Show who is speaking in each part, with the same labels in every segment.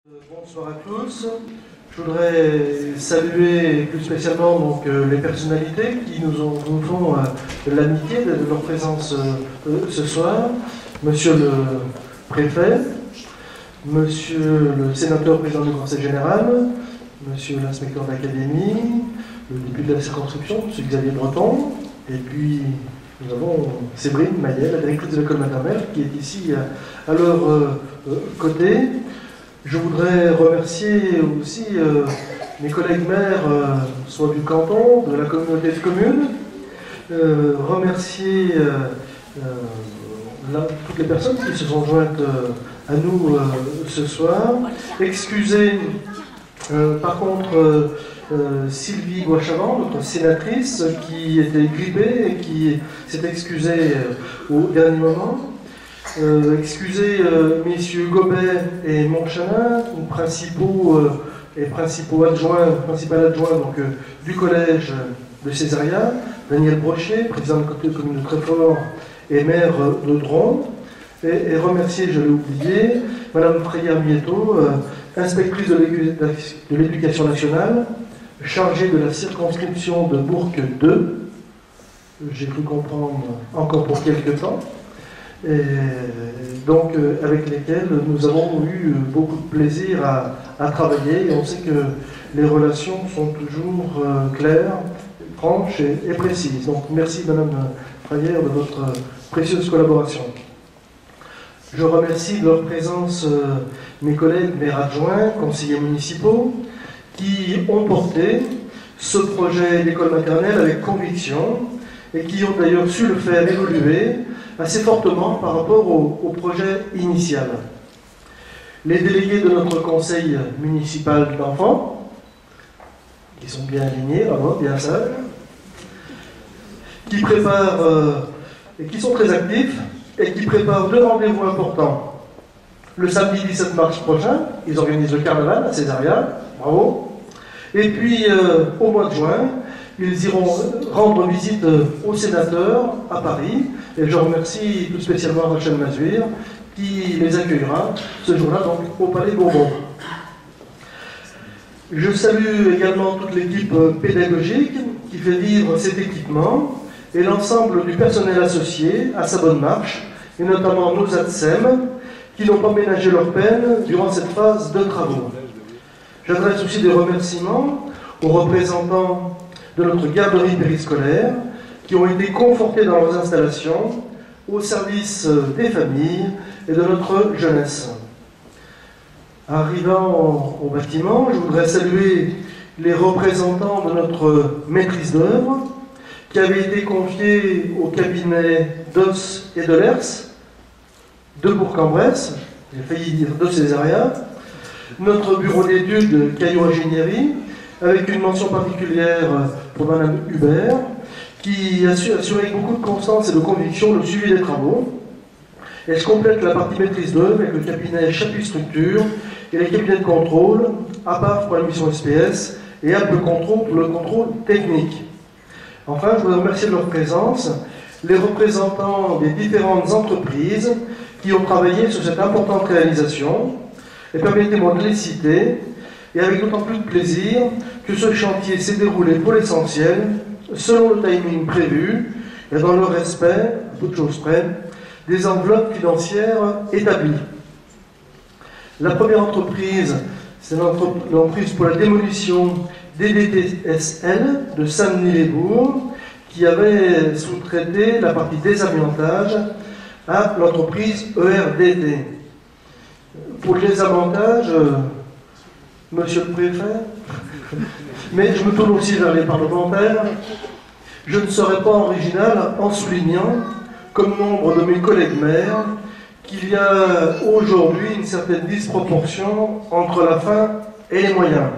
Speaker 1: Bonsoir à tous. Je voudrais saluer plus spécialement les personnalités qui nous font l'amitié de leur présence ce soir. Monsieur le préfet, monsieur le sénateur président du Conseil général, monsieur l'inspecteur d'académie, le député de la circonscription, monsieur Xavier Breton, et puis nous avons Séverine Mayel, la directrice de l'école maternelle, qui est ici à leur côté. Je voudrais remercier aussi mes collègues maires, soit du canton, de la communauté de communes, remercier toutes les personnes qui se sont jointes à nous ce soir. Excuser par contre Sylvie Guachavant, notre sénatrice, qui était grippée et qui s'est excusée au dernier moment. Excusez messieurs Gobet et Montchanin, principaux adjoints du collège de Césaria, Daniel Brochet, président de la commune de Tréfort et maire de Dron, et remercier, je l'ai oublié, madame Freya Mietto, inspectrice de l'éducation nationale, chargée de la circonscription de Bourg 2, j'ai cru comprendre encore pour quelque temps. Et donc avec lesquels nous avons eu beaucoup de plaisir à travailler, et on sait que les relations sont toujours claires, franches et précises. Donc merci Madame Frayer de votre précieuse collaboration. Je remercie de leur présence mes collègues maires adjoints, conseillers municipaux, qui ont porté ce projet d'école maternelle avec conviction et qui ont d'ailleurs su le faire évoluer assez fortement par rapport au projet initial. Les délégués de notre conseil municipal d'enfants, qui sont bien alignés, vraiment, bien sages, qui préparent et qui sont très actifs et qui préparent deux rendez-vous importants. Le samedi 17 mars prochain, ils organisent le carnaval à Césaria, bravo. Et puis au mois de juin, ils iront rendre visite aux sénateurs à Paris, et je remercie tout spécialement Rachel Mazuir qui les accueillera ce jour-là donc au Palais Bourbon. Je salue également toute l'équipe pédagogique qui fait vivre cet équipement et l'ensemble du personnel associé à sa bonne marche, et notamment nos ATSEM qui n'ont pas ménagé leur peine durant cette phase de travaux. J'adresse aussi des remerciements aux représentants de notre garderie périscolaire, qui ont été confortés dans leurs installations, au service des familles et de notre jeunesse. Arrivant au bâtiment, je voudrais saluer les représentants de notre maîtrise d'œuvre, qui avait été confiée au cabinet d'Os et de Lers, de Bourg-en-Bresse, j'ai failli dire de Césaria, notre bureau d'études Caillot Ingénierie, avec une mention particulière pour Madame Hubert, qui a su assurer avec beaucoup de constance et de conviction le suivi des travaux. Et je complète la partie maîtrise d'œuvre avec le cabinet Chapuis Structure et les cabinets de contrôle, APAF pour la mission SPS et Alpes Contrôle pour le contrôle technique. Enfin, je voudrais remercier de leur présence les représentants des différentes entreprises qui ont travaillé sur cette importante réalisation, et permettez-moi de les citer, et avec d'autant plus de plaisir que ce chantier s'est déroulé pour l'essentiel selon le timing prévu et dans le respect, à toutes choses près, des enveloppes financières établies. La première entreprise, c'est l'entreprise pour la démolition DDTSL de Saint-Denis-les-Bourgs, qui avait sous-traité la partie désamiantage à l'entreprise ERDT. Pour les avantages, monsieur le préfet, mais je me tourne aussi vers les parlementaires, je ne serai pas original en soulignant, comme nombre de mes collègues maires, qu'il y a aujourd'hui une certaine disproportion entre la fin et les moyens.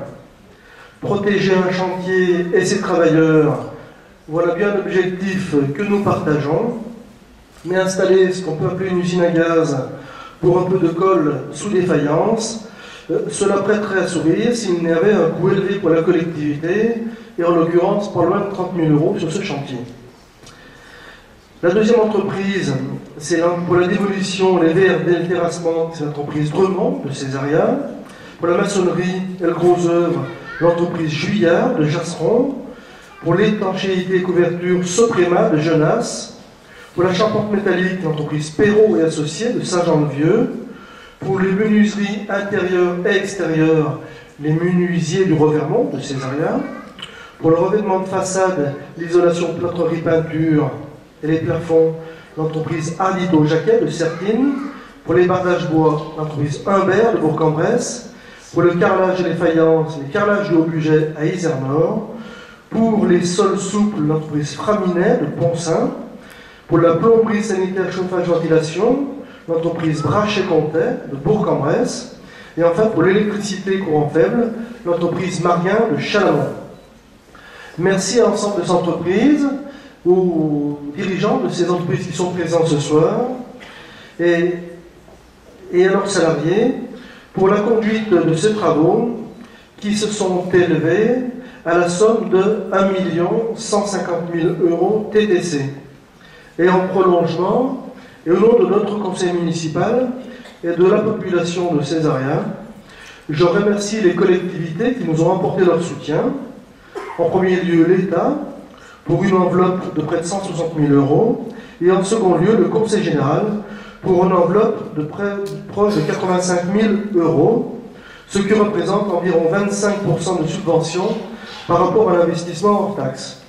Speaker 1: Protéger un chantier et ses travailleurs, voilà bien l'objectif que nous partageons, mais installer ce qu'on peut appeler une usine à gaz pour un peu de colle sous défaillance, cela prêterait à sourire s'il n'y avait un coût élevé pour la collectivité, et en l'occurrence pas loin de 30 000 € sur ce chantier. La deuxième entreprise, c'est pour la démolition, les verres, le terrassement, c'est l'entreprise Dremont de Césaria, Pour la maçonnerie et le gros œuvre, l'entreprise Juillard de Jasseron. Pour l'étanchéité et couverture, Soprema de Genasse. Pour la charpente métallique, l'entreprise Perrault et Associés de Saint-Jean-le-Vieux. Pour les menuiseries intérieures et extérieures, les menuisiers du Revermont de Césaria. Pour le revêtement de façade, l'isolation plâtrerie peinture et les plafonds, l'entreprise Ardito Jacquet de Sertine. Pour les bardages bois, l'entreprise Humbert de Bourg-en-Bresse. Pour le carrelage et les faïences, les carrelages de haut budget à Isère-Nord. Pour les sols souples, l'entreprise Framinet de Poncin. Pour la plomberie sanitaire, chauffage, ventilation, l'entreprise Brachet-Comtet de Bourg-en-Bresse. Et enfin, pour l'électricité courant faible, l'entreprise Marien de Chalamont. Merci à l'ensemble de ces entreprises, aux dirigeants de ces entreprises qui sont présents ce soir, et à leurs salariés, pour la conduite de ces travaux qui se sont élevés à la somme de 1 150 000 € TTC. Et en prolongement, et au nom de notre conseil municipal et de la population de Césaria, je remercie les collectivités qui nous ont apporté leur soutien. En premier lieu, l'État, pour une enveloppe de près de 160 000 €, et en second lieu, le Conseil général, pour une enveloppe de proche de 85 000 €, ce qui représente environ 25% de subvention par rapport à l'investissement hors taxe.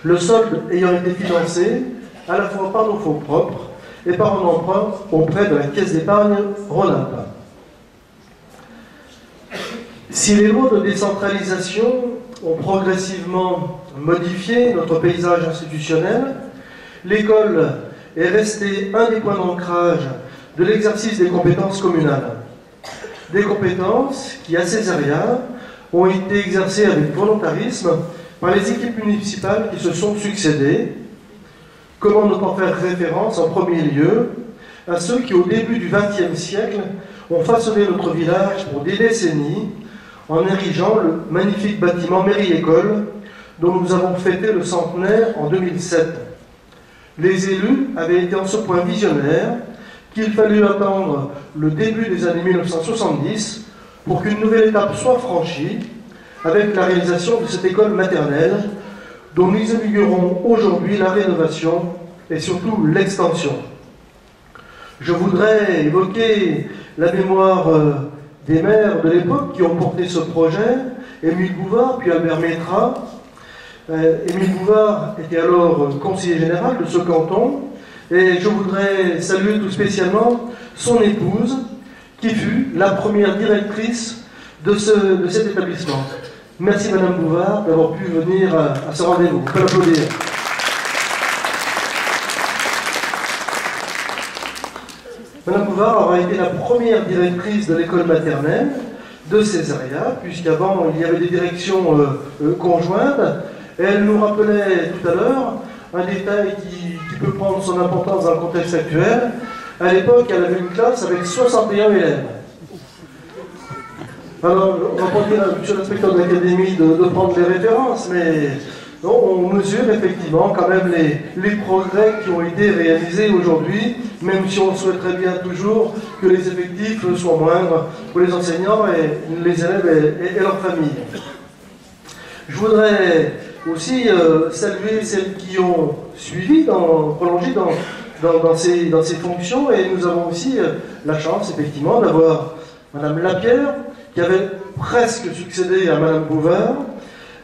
Speaker 1: Le solde ayant été financé à la fois par nos fonds propres et par un emprunt auprès de la Caisse d'épargne Rhône-Alpes. Si les lois de décentralisation ont progressivement modifié notre paysage institutionnel, l'école est restée un des points d'ancrage de l'exercice des compétences communales. Des compétences qui, à Césaria, ont été exercées avec volontarisme par les équipes municipales qui se sont succédées. Comment ne pas faire référence en premier lieu à ceux qui, au début du XXe siècle, ont façonné notre village pour des décennies en érigeant le magnifique bâtiment mairie-école dont nous avons fêté le centenaire en 2007. Les élus avaient été en ce point visionnaires qu'il fallut attendre le début des années 1970 pour qu'une nouvelle étape soit franchie avec la réalisation de cette école maternelle dont nous inaugurons aujourd'hui la rénovation et surtout l'extension. Je voudrais évoquer la mémoire des maires de l'époque qui ont porté ce projet, Émile Bouvard puis Albert Métra. Émile Bouvard était alors conseiller général de ce canton, et je voudrais saluer tout spécialement son épouse, qui fut la première directrice de cet établissement. Merci Madame Bouvard d'avoir pu venir à ce rendez-vous. On peut l'applaudir. Madame Bouvard aura été la première directrice de l'école maternelle de Césaria, puisqu'avant il y avait des directions conjointes. Et elle nous rappelait tout à l'heure un détail qui peut prendre son importance dans le contexte actuel. À l'époque, elle avait une classe avec 61 élèves. Alors, on va pas dire à M. l'inspecteur de l'académie de prendre les références, mais non, on mesure effectivement quand même les progrès qui ont été réalisés aujourd'hui, même si on souhaiterait bien toujours que les effectifs soient moindres pour les enseignants et les élèves et leurs familles. Je voudrais aussi saluer celles qui ont suivi, prolongé dans ces fonctions, et nous avons aussi la chance effectivement d'avoir Madame Lapierre, qui avait presque succédé à Madame Bouvard,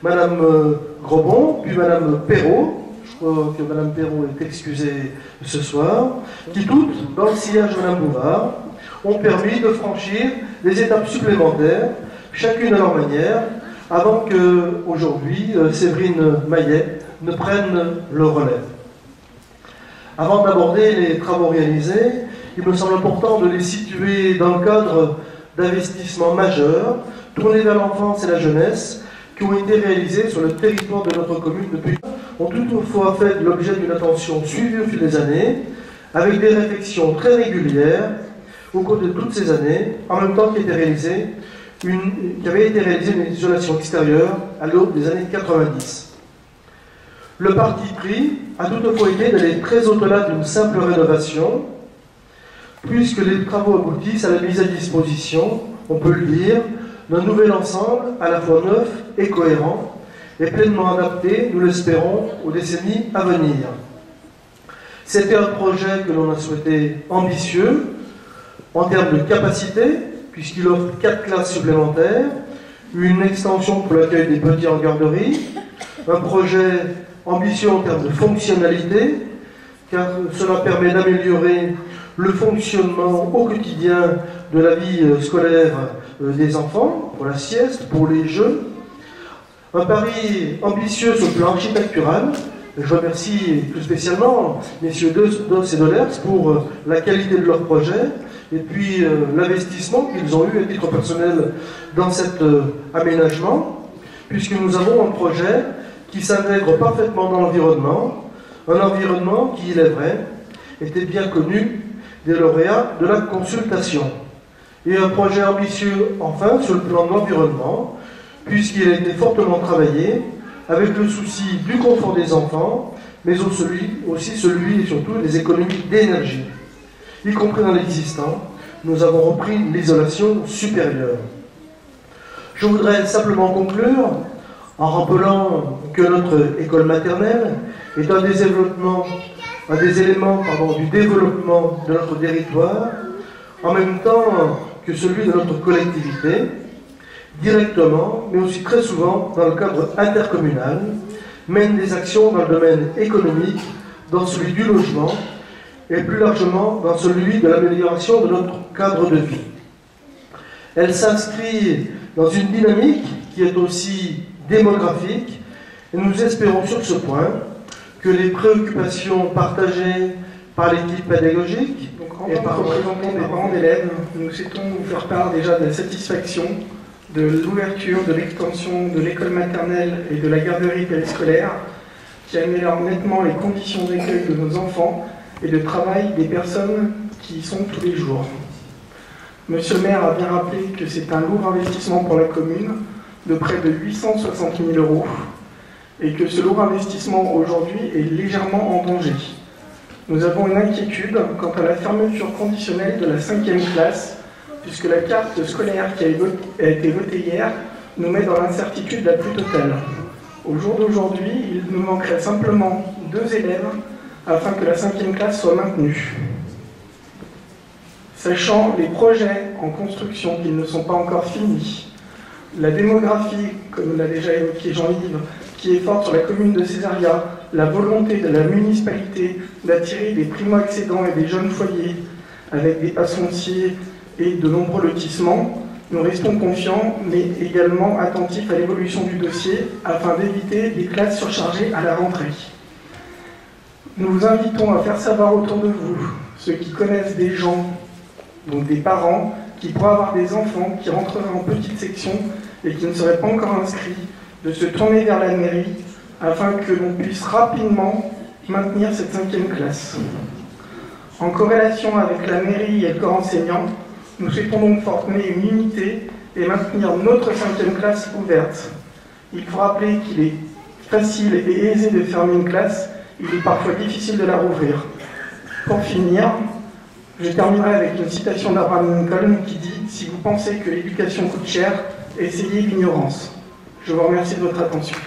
Speaker 1: Madame Grobon, puis Madame Perrault. Je crois que Madame Perrault est excusée ce soir, qui toutes, dans le sillage de Madame Bouvard, ont permis de franchir des étapes supplémentaires, chacune à leur manière, avant que, aujourd'hui, Séverine Maillet ne prenne le relais. Avant d'aborder les travaux réalisés, il me semble important de les situer dans le cadre d'investissements majeurs, tournés vers l'enfance et la jeunesse, qui ont été réalisés sur le territoire de notre commune depuis ont toutefois fait l'objet d'une attention suivie au fil des années, avec des réflexions très régulières au cours de toutes ces années, en même temps qu'avait été réalisée une isolation extérieure à l'aube des années 90. Le parti pris a toutefois été d'aller très au-delà d'une simple rénovation, puisque les travaux aboutissent à la mise à disposition on peut le dire, d'un nouvel ensemble à la fois neuf et cohérent, et pleinement adapté, nous l'espérons, aux décennies à venir. C'était un projet que l'on a souhaité ambitieux, en termes de capacité, puisqu'il offre 4 classes supplémentaires, une extension pour l'accueil des petits en garderie, un projet ambitieux en termes de fonctionnalité, car cela permet d'améliorer le fonctionnement au quotidien de la vie scolaire des enfants, pour la sieste, pour les jeux. Un pari ambitieux sur le plan architectural. Je remercie plus spécialement messieurs Doss et Delers pour la qualité de leur projet et puis l'investissement qu'ils ont eu à titre personnel dans cet aménagement, puisque nous avons un projet qui s'intègre parfaitement dans l'environnement, un environnement qui, il est vrai, était bien connu des lauréats de la consultation. Et un projet ambitieux, enfin, sur le plan de l'environnement, puisqu'il a été fortement travaillé avec le souci du confort des enfants, mais aussi celui et surtout des économies d'énergie. Y compris dans l'existant, nous avons repris l'isolation supérieure. Je voudrais simplement conclure en rappelant que notre école maternelle est un des éléments du développement de notre territoire, en même temps que celui de notre collectivité, directement, mais aussi très souvent dans le cadre intercommunal, mène des actions dans le domaine économique, dans celui du logement, et plus largement dans celui de l'amélioration de notre cadre de vie. Elle s'inscrit dans une dynamique qui est aussi démographique, et nous espérons sur ce point que les préoccupations partagées par l'équipe pédagogique
Speaker 2: et par représentant des parents d'élèves, nous souhaitons vous faire part déjà de la satisfaction de l'ouverture, de l'extension de l'école maternelle et de la garderie périscolaire qui améliore nettement les conditions d'accueil de nos enfants et de travail des personnes qui y sont tous les jours. Monsieur le maire a bien rappelé que c'est un lourd investissement pour la commune de près de 860 000 € et que ce lourd investissement aujourd'hui est légèrement en danger. Nous avons une inquiétude quant à la fermeture conditionnelle de la 5e classe, puisque la carte scolaire qui a été votée hier nous met dans l'incertitude la plus totale. Au jour d'aujourd'hui, il nous manquerait simplement 2 élèves afin que la 5e classe soit maintenue. Sachant les projets en construction qui ne sont pas encore finis, la démographie, comme l'a déjà évoqué Jean-Yves, qui est forte sur la commune de Césaria, la volonté de la municipalité d'attirer des primo-accédants et des jeunes foyers avec des passes fonciers et de nombreux lotissements, nous restons confiants, mais également attentifs à l'évolution du dossier afin d'éviter des classes surchargées à la rentrée. Nous vous invitons à faire savoir autour de vous, ceux qui connaissent des gens, donc des parents, qui pourraient avoir des enfants qui rentreraient en petite section et qui ne seraient pas encore inscrits, de se tourner vers la mairie afin que l'on puisse rapidement maintenir cette 5e classe. En corrélation avec la mairie et le corps enseignant, nous souhaitons donc former une unité et maintenir notre 5e classe ouverte. Il faut rappeler qu'il est facile et aisé de fermer une classe, il est parfois difficile de la rouvrir. Pour finir, je terminerai avec une citation d'Abraham Lincoln qui dit « Si vous pensez que l'éducation coûte cher, essayez l'ignorance ». Je vous remercie de votre attention.